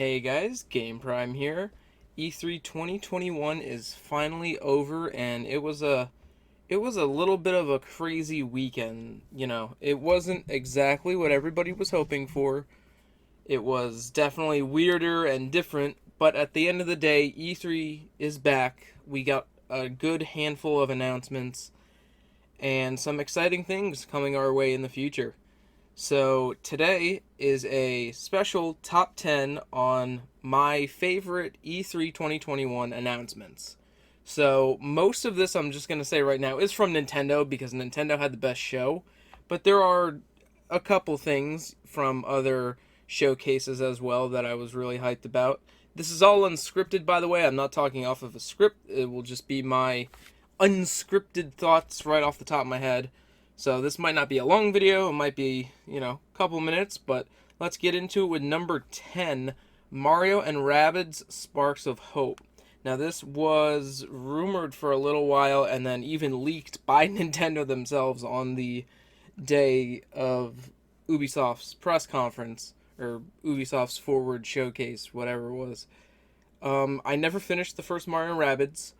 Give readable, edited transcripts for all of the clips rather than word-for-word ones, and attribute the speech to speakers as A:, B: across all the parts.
A: Hey guys, Game Prime here. E3 2021 is finally over and it was a little bit of a crazy weekend, It wasn't exactly what everybody was hoping for. It was definitely weirder and different, but at the end of the day, E3 is back. We got a good handful of announcements and some exciting things coming our way in the future. So today is a special top 10 on my favorite E3 2021 announcements. So most of this I'm just going to say right now is from Nintendo because Nintendo had the best show, but there are a couple things from other showcases as well that I was really hyped about. This is all unscripted, by the way. I'm not talking off of a script. It will just be my unscripted thoughts right off the top of my head. So this might not be a long video, it might be, a couple minutes, but let's get into it with number 10, Mario and Rabbids Sparks of Hope. Now this was rumored for a little while and then even leaked by Nintendo themselves on the day of Ubisoft's press conference, or Ubisoft's Forward Showcase, whatever it was. I never finished the first Mario and Rabbids.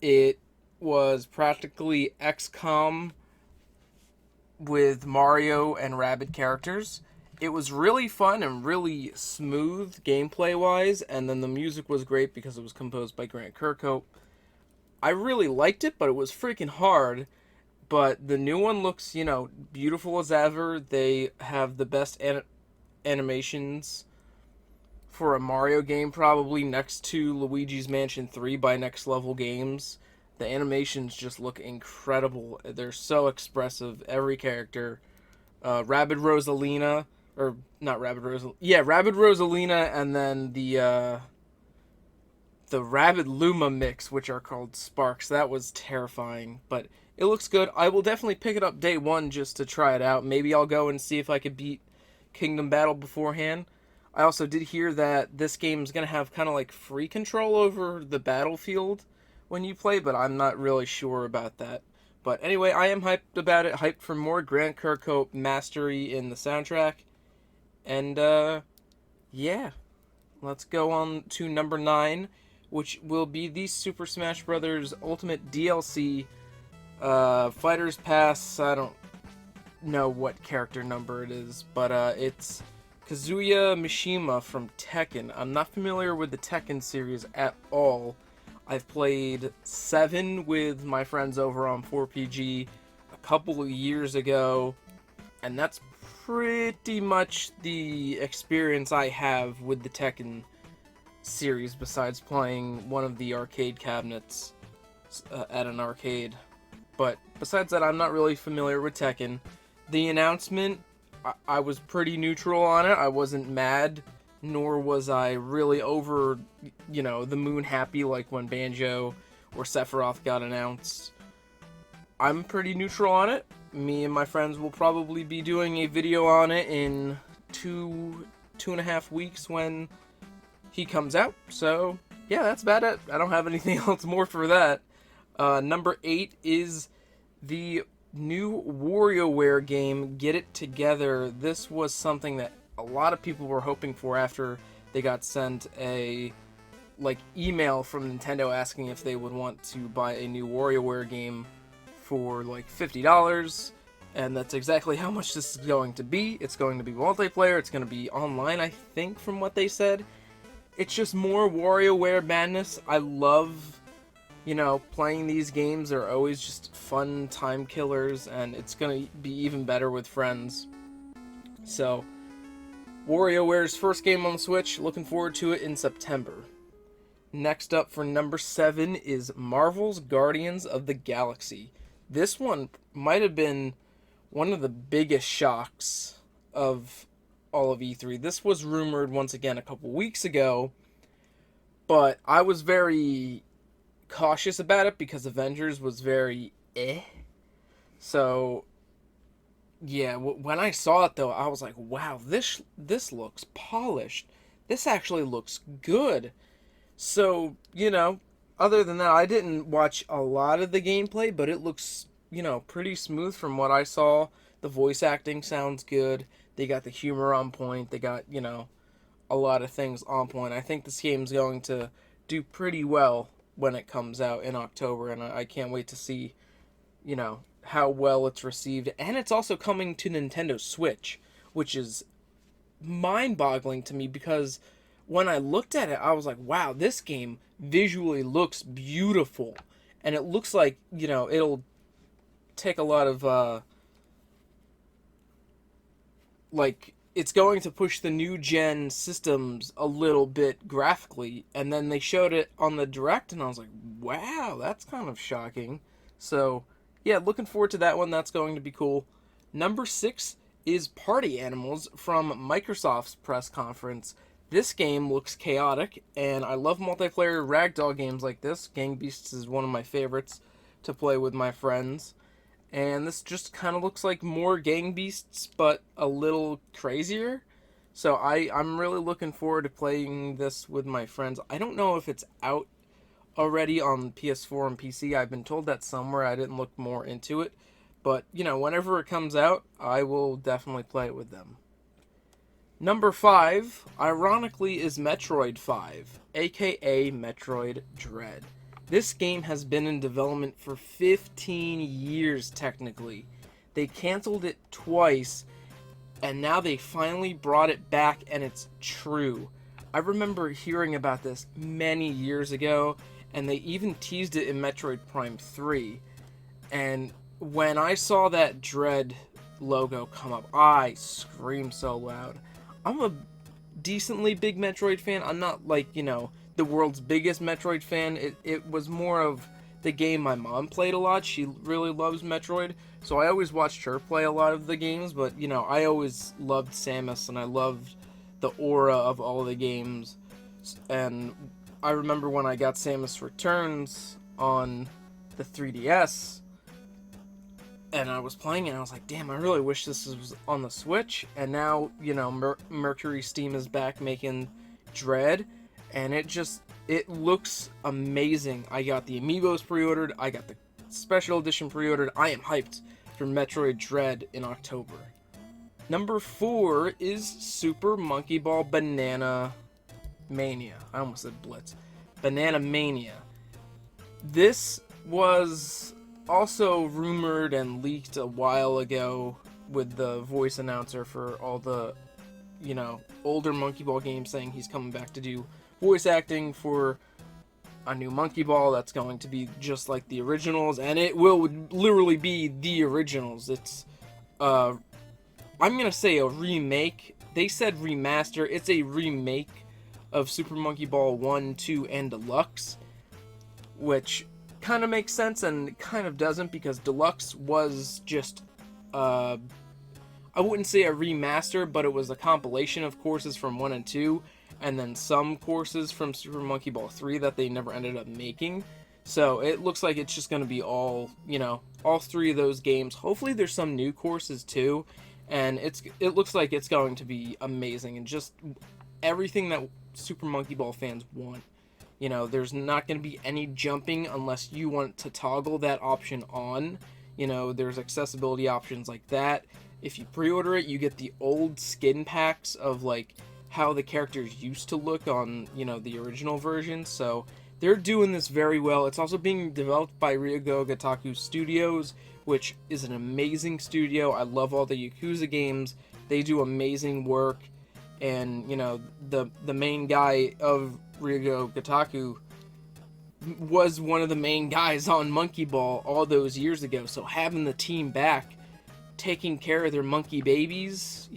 A: It was practically XCOM with Mario and Rabbid characters. It was really fun and really smooth gameplay wise, and then the music was great because it was composed by Grant Kirkhope. I really liked it, but it was freaking hard. But the new one looks, beautiful as ever. They have the best animations for a Mario game, probably next to Luigi's Mansion 3 by Next Level Games. The animations just look incredible. They're so expressive. Every character. Rabbid Rosalina, or not Rabbid Rosalina. Yeah, Rabbid Rosalina, and then the Rabbid Luma mix, which are called Sparks. That was terrifying, but it looks good. I will definitely pick it up day one just to try it out. Maybe I'll go and see if I could beat Kingdom Battle beforehand. I also did hear that this game is going to have kind of like free control over the battlefield when you play, but I'm not really sure about that. But anyway, I am hyped about it, hyped for more Grant Kirkhope mastery in the soundtrack. And, yeah. Let's go on to number 9, which will be the Super Smash Bros. Ultimate DLC, Fighters Pass. I don't know what character number it is, but, it's Kazuya Mishima from Tekken. I'm not familiar with the Tekken series at all. I've played 7 with my friends over on 4PG a couple of years ago, and that's pretty much the experience I have with the Tekken series, besides playing one of the arcade cabinets at an arcade. But besides that, I'm not really familiar with Tekken. The announcement, I was pretty neutral on it. I wasn't mad, nor was I really over, the moon happy like when Banjo or Sephiroth got announced. I'm pretty neutral on it. Me and my friends will probably be doing a video on it in two and a half weeks when he comes out. So, yeah, that's about it. I don't have anything else more for that. Number 8 is the new Warioware game, Get It Together. This was something that a lot of people were hoping for after they got sent a email from Nintendo asking if they would want to buy a new WarioWare game for $50, and that's exactly how much this is going to be. It's going to be multiplayer, it's going to be online, I think, from what they said. It's just more WarioWare madness. I love, playing these games. They're always just fun time killers, and it's going to be even better with friends. So, WarioWare's first game on the Switch, looking forward to it in September. Next up for number 7 is Marvel's Guardians of the Galaxy. This one might have been one of the biggest shocks of all of E3. This was rumored once again a couple weeks ago, but I was very cautious about it because Avengers was very So, yeah, when I saw it though, I was like, wow, this looks polished. This actually looks good. So, other than that, I didn't watch a lot of the gameplay, but it looks, pretty smooth from what I saw. The voice acting sounds good. They got the humor on point. They got, a lot of things on point. I think this game's going to do pretty well when it comes out in October, and I can't wait to see, how well it's received. And it's also coming to Nintendo Switch, which is mind-boggling to me because when I looked at it, I was like, wow, this game visually looks beautiful. And it looks like, it'll take a lot of, it's going to push the new gen systems a little bit graphically. And then they showed it on the Direct, and I was like, wow, that's kind of shocking. So, yeah, looking forward to that one. That's going to be cool. Number 6 is Party Animals from Microsoft's press conference. This game looks chaotic, and I love multiplayer ragdoll games like this. Gang Beasts is one of my favorites to play with my friends. And this just kind of looks like more Gang Beasts, but a little crazier. So I'm really looking forward to playing this with my friends. I don't know if it's out already on PS4 and PC. I've been told that somewhere. I didn't look more into it. But, whenever it comes out, I will definitely play it with them. Number 5, ironically, is Metroid 5, aka Metroid Dread. This game has been in development for 15 years, technically. They canceled it twice, and now they finally brought it back, and it's true. I remember hearing about this many years ago, and they even teased it in Metroid Prime 3. And when I saw that Dread logo come up, I screamed so loud. I'm a decently big Metroid fan. I'm not the world's biggest Metroid fan. It was more of the game my mom played a lot. She really loves Metroid, so I always watched her play a lot of the games, but I always loved Samus, and I loved the aura of all the games. And I remember when I got Samus Returns on the 3DS, and I was playing it, and I was like, damn, I really wish this was on the Switch. And now, Mercury Steam is back making Dread, and it looks amazing. I got the Amiibos pre-ordered, I got the Special Edition pre-ordered. I am hyped for Metroid Dread in October. Number 4 is Super Monkey Ball Banana Mania. I almost said Blitz. Banana Mania. This was also rumored and leaked a while ago with the voice announcer for all the, older Monkey Ball games saying he's coming back to do voice acting for a new Monkey Ball that's going to be just like the originals, and it will literally be the originals. It's, I'm gonna say a remake. They said remaster. It's a remake of Super Monkey Ball 1, 2, and Deluxe, which kind of makes sense and kind of doesn't, because Deluxe was just, I wouldn't say a remaster, but it was a compilation of courses from 1 and 2, and then some courses from Super Monkey Ball 3 that they never ended up making. So it looks like it's just going to be all 3 of those games. Hopefully there's some new courses too, and it looks like it's going to be amazing, and just everything that Super Monkey Ball fans want. There's not going to be any jumping unless you want to toggle that option on. There's accessibility options like that. If you pre-order it, you get the old skin packs of how the characters used to look on, the original version. So they're doing this very well. It's also being developed by Ryogo Gataku Studios, which is an amazing studio. I love all the Yakuza games. They do amazing work. And, the main guy of Ryogo Gataku was one of the main guys on Monkey Ball all those years ago. So having the team back, taking care of their monkey babies,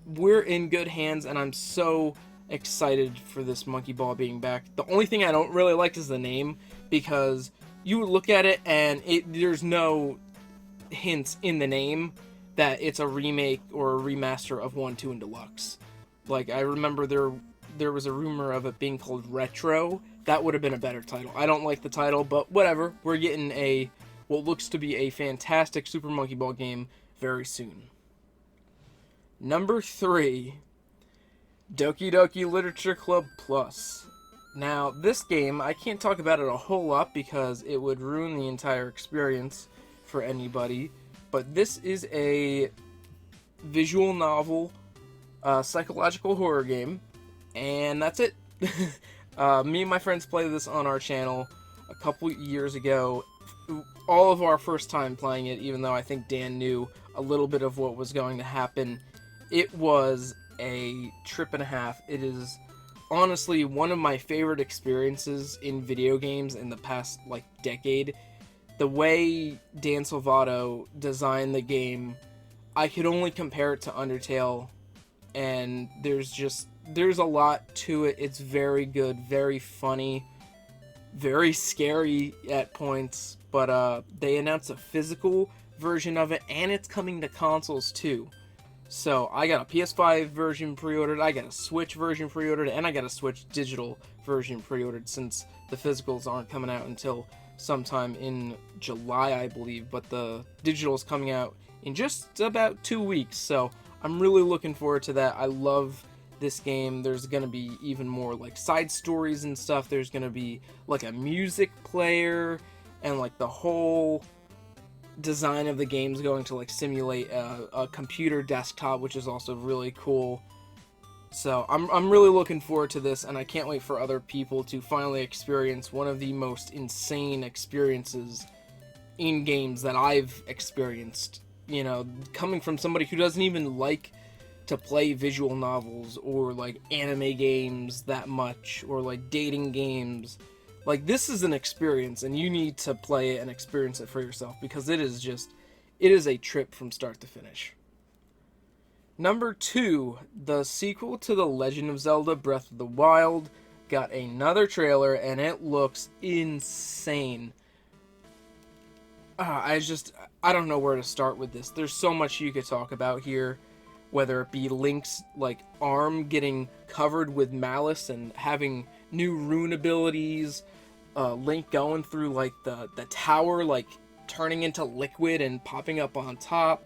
A: we're in good hands, and I'm so excited for this Monkey Ball being back. The only thing I don't really like is the name, because you look at it and there's no hints in the name that it's a remake or a remaster of 1, 2, and Deluxe. I remember there was a rumor of it being called Retro. That would have been a better title. I don't like the title, but whatever. We're getting what looks to be a fantastic Super Monkey Ball game very soon. Number 3, Doki Doki Literature Club Plus. Now, this game, I can't talk about it a whole lot because it would ruin the entire experience for anybody, but this is a visual novel, psychological horror game. And that's it. Me and my friends played this on our channel a couple years ago. All of our first time playing it, even though I think Dan knew a little bit of what was going to happen. It was a trip and a half. It is honestly one of my favorite experiences in video games in the past, like, decade. The way Dan Salvato designed the game, I could only compare it to Undertale, and there's a lot to it. It's very good, very funny, very scary at points, but they announced a physical version of it, and it's coming to consoles too. So I got a PS5 version pre-ordered, I got a Switch version pre-ordered, and I got a Switch digital version pre-ordered, since the physicals aren't coming out until sometime in July, I believe, but the digital is coming out in just about 2 weeks, so I'm really looking forward to that. I love this game. There's gonna be even more like side stories and stuff. There's gonna be like a music player, and like the whole design of the game's going to like simulate a computer desktop, which is also really cool. So I'm really looking forward to this, and I can't wait for other people to finally experience one of the most insane experiences in games that I've experienced. You know, coming from somebody who doesn't even like to play visual novels or like anime games that much, or like dating games. Like, this is an experience, and you need to play it and experience it for yourself, because it is a trip from start to finish. Number 2, the sequel to The Legend of Zelda Breath of the Wild got another trailer, and it looks insane. I don't know where to start with this. There's so much you could talk about here, whether it be Link's like arm getting covered with malice and having new rune abilities, Link going through like the tower, like turning into liquid and popping up on top,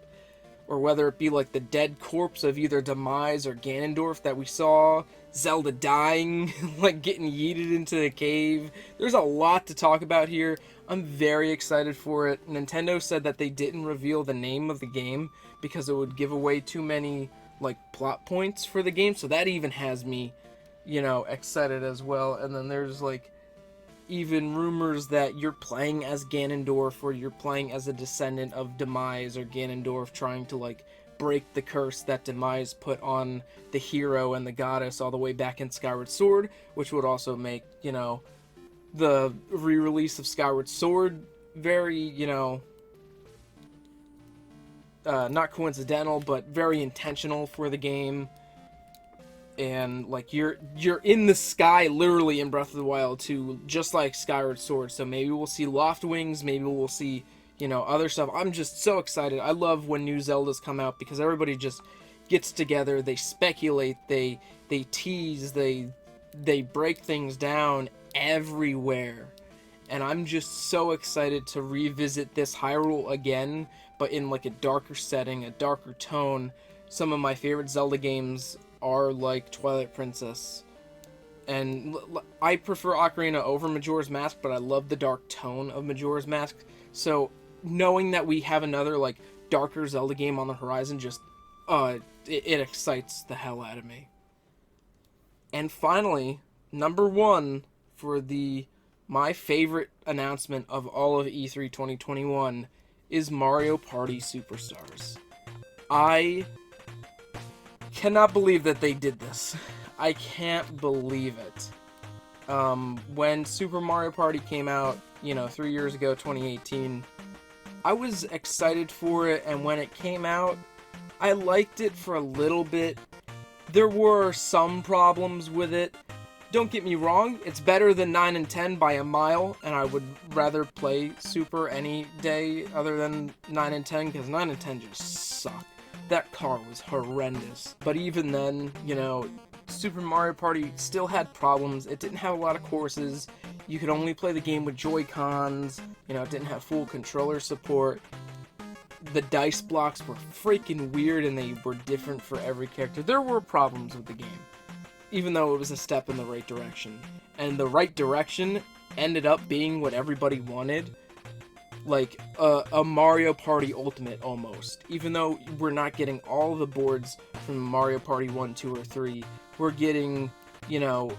A: or whether it be like the dead corpse of either Demise or Ganondorf that we saw, Zelda dying, like getting yeeted into the cave. There's a lot to talk about here. I'm very excited for it. Nintendo said that they didn't reveal the name of the game because it would give away too many like plot points for the game, so that even has me, you know, excited as well. And then there's like even rumors that you're playing as Ganondorf, or you're playing as a descendant of Demise or Ganondorf, trying to like break the curse that Demise put on the hero and the goddess all the way back in Skyward Sword, which would also make, you know, the re-release of Skyward Sword very, you know, not coincidental, but very intentional for the game. And like you're in the sky literally in Breath of the Wild too, just like Skyward Sword. So maybe we'll see Loft Wings, maybe we'll see, you know, other stuff. I'm just so excited. I love when new Zeldas come out, because everybody just gets together, they speculate, they tease, they break things down everywhere. And I'm just so excited to revisit this Hyrule again, but in like a darker setting, a darker tone. Some of my favorite Zelda games are like Twilight Princess, and I prefer Ocarina over Majora's Mask, but I love the dark tone of Majora's Mask. So knowing that we have another like darker Zelda game on the horizon, just it excites the hell out of me. And finally, number 1 for my favorite announcement of all of E3 2021 is Mario Party Superstars. I cannot believe that they did this. I can't believe it. When Super Mario Party came out, you know, 3 years ago, 2018, I was excited for it, and when it came out, I liked it for a little bit. There were some problems with it. Don't get me wrong, it's better than 9 and 10 by a mile, and I would rather play Super any day other than 9 and 10, because 9 and 10 just suck. That car was horrendous. But even then, you know, Super Mario Party still had problems. It didn't have a lot of courses. You could only play the game with Joy-Cons. You know, it didn't have full controller support. The dice blocks were freaking weird, and they were different for every character. There were problems with the game, even though it was a step in the right direction. And the right direction ended up being what everybody wanted. Like a Mario Party Ultimate almost. Even though we're not getting all the boards from Mario Party 1, 2, or 3, we're getting you know,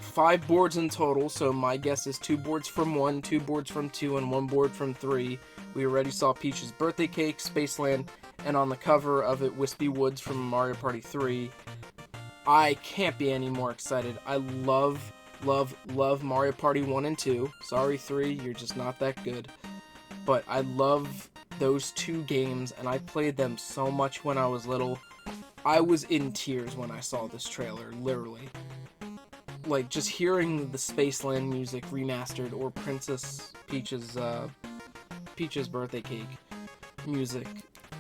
A: 5 boards in total, so my guess is 2 boards from 1, 2 boards from 2, and 1 board from 3. We already saw Peach's birthday cake, Spaceland, and on the cover of it, Wispy Woods from Mario Party 3. I can't be any more excited. I love Mario Party 1 and 2. Sorry, 3, you're just not that good. But I love those 2 games, and I played them so much when I was little. I was in tears when I saw this trailer, literally. Like, just hearing the Spaceland music remastered, or Princess Peach's birthday cake music,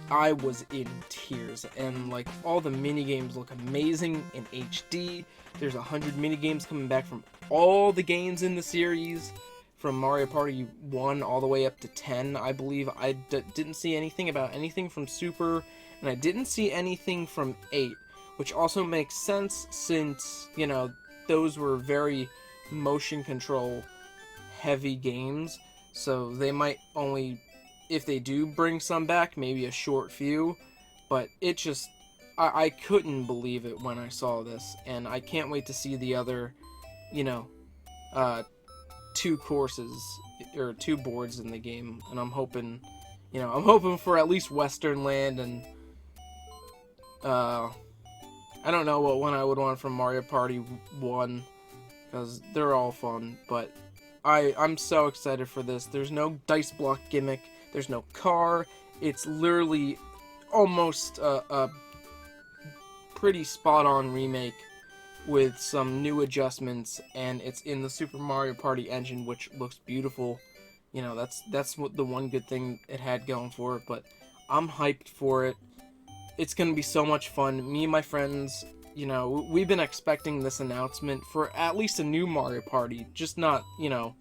A: I was in tears. And like, all the minigames look amazing in HD. There's 100 minigames coming back from all the games in the series, from Mario Party 1 all the way up to 10, I believe. I didn't see anything about anything from Super, and I didn't see anything from 8, which also makes sense since, you know, those were very motion control heavy games, so they might only, if they do bring some back, maybe a short few. But it just, I couldn't believe it when I saw this, and I can't wait to see the other, you know, 2 courses, or 2 boards in the game. And I'm hoping, you know, I'm hoping for at least Western Land, and I don't know what one I would want from Mario Party 1, because they're all fun, but I'm so excited for this. There's no dice block gimmick, there's no car, it's literally almost a pretty spot-on remake with some new adjustments, and it's in the Super Mario Party engine, which looks beautiful. You know, that's what the one good thing it had going for it, but I'm hyped for it. It's going to be so much fun. Me and my friends, you know, we've been expecting this announcement for at least a new Mario Party. Just not, you know,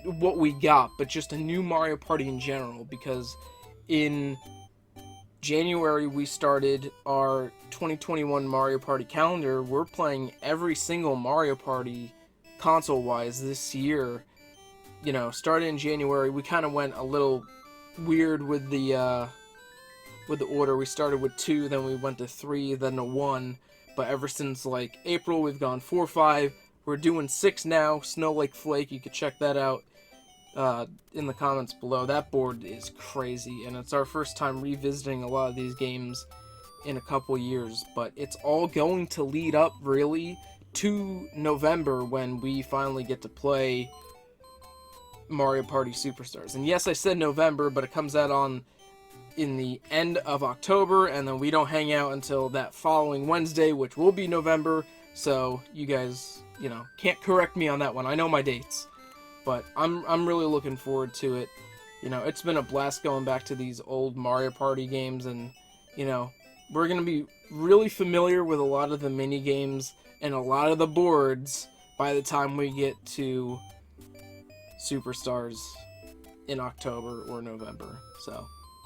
A: what we got, but just a new Mario Party in general. Because in January, we started our 2021 Mario Party calendar. We're playing every single Mario Party console-wise this year. You know, started in January, we kind of went a little weird with the order. We started with 2, then we went to 3, then to 1. But ever since like April, we've gone 4, 5. We're doing 6 now. Snow Lake Flake. You can check that out in the comments below. That board is crazy, and it's our first time revisiting a lot of these games in a couple years. But it's all going to lead up really to November, when we finally get to play Mario Party Superstars. And yes, I said November, but it comes out in the end of October, and then we don't hang out until that following Wednesday, which will be November. So you guys, you know, can't correct me on that one. I know my dates, but I'm really looking forward to it. You know, it's been a blast going back to these old Mario Party games, and you know, we're gonna be really familiar with a lot of the mini games and a lot of the boards by the time we get to Superstars in October or November. So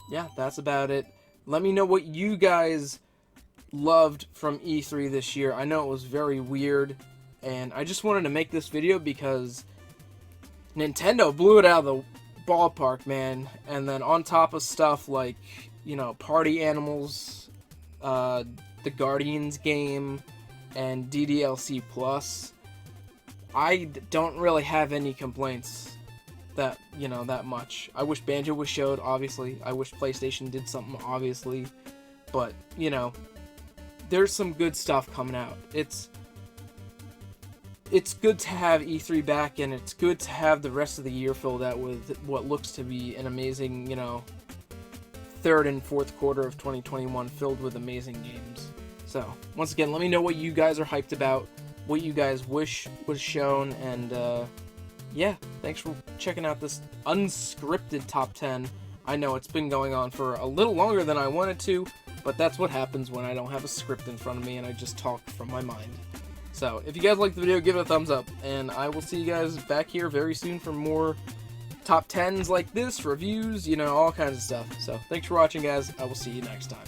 A: yeah, that's about it. Let me know what you guys loved from E3 this year. I know it was very weird, and I just wanted to make this video because Nintendo blew it out of the ballpark, man. And then on top of stuff like, you know, Party Animals, the Guardians game, and DDLC Plus, I don't really have any complaints that, you know, that much. I wish Banjo was showed, obviously. I wish PlayStation did something, obviously. But, you know, there's some good stuff coming out. It's good to have E3 back, and it's good to have the rest of the year filled out with what looks to be an amazing, you know, third and fourth quarter of 2021 filled with amazing games. So, once again, let me know what you guys are hyped about, what you guys wish was shown, and, yeah, thanks for checking out this unscripted top 10. I know it's been going on for a little longer than I wanted to, but that's what happens when I don't have a script in front of me and I just talk from my mind. So, if you guys liked the video, give it a thumbs up, and I will see you guys back here very soon for more top 10s like this, reviews, you know, all kinds of stuff. So, thanks for watching, guys. I will see you next time.